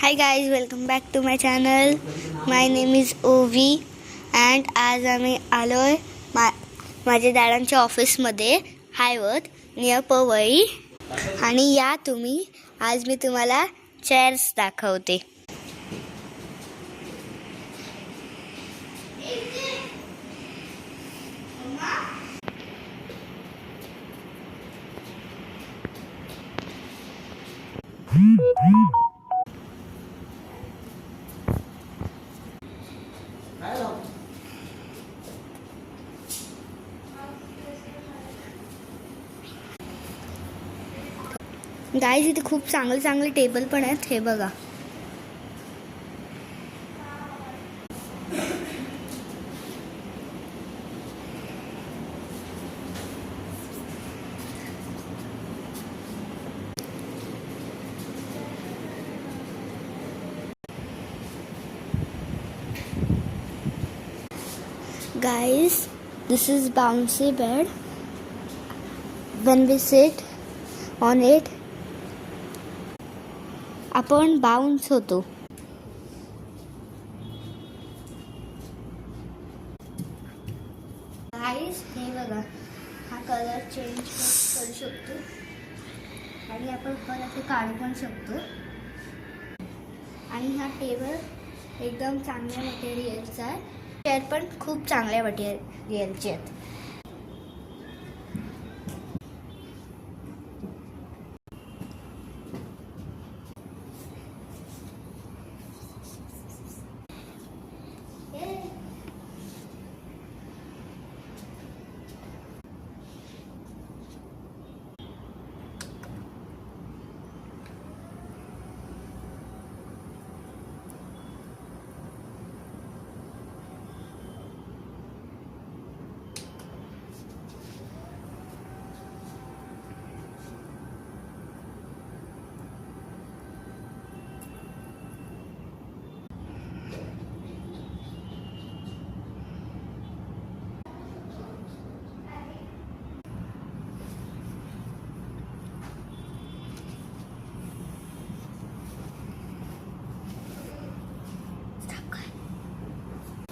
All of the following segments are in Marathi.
Hi guys, welcome back to my channel. My name is Ovi and आज आम्ही आलोय माझ्या दादांच्या ऑफिसमध्ये हायवत नियर पवई आणि या तुम्ही आज मी तुम्हाला चेअर्स दाखवते. गाईज इथे खूप चांगले टेबल पण आहेत. हे बघा. Guys, this is bouncy bed. When we sit on it, आपण बाउन्स होतो. गाईज हे बघा, हा कलर चेंज करू शकतो आणि आपण परत हे काढू पण शकतो. आणि हा टेबल एकदम चांगल्या मटेरियलचा आहे. चेअर पण खूप चांगल्या मटेरियलचे आहेत.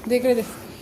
देख रहे थे.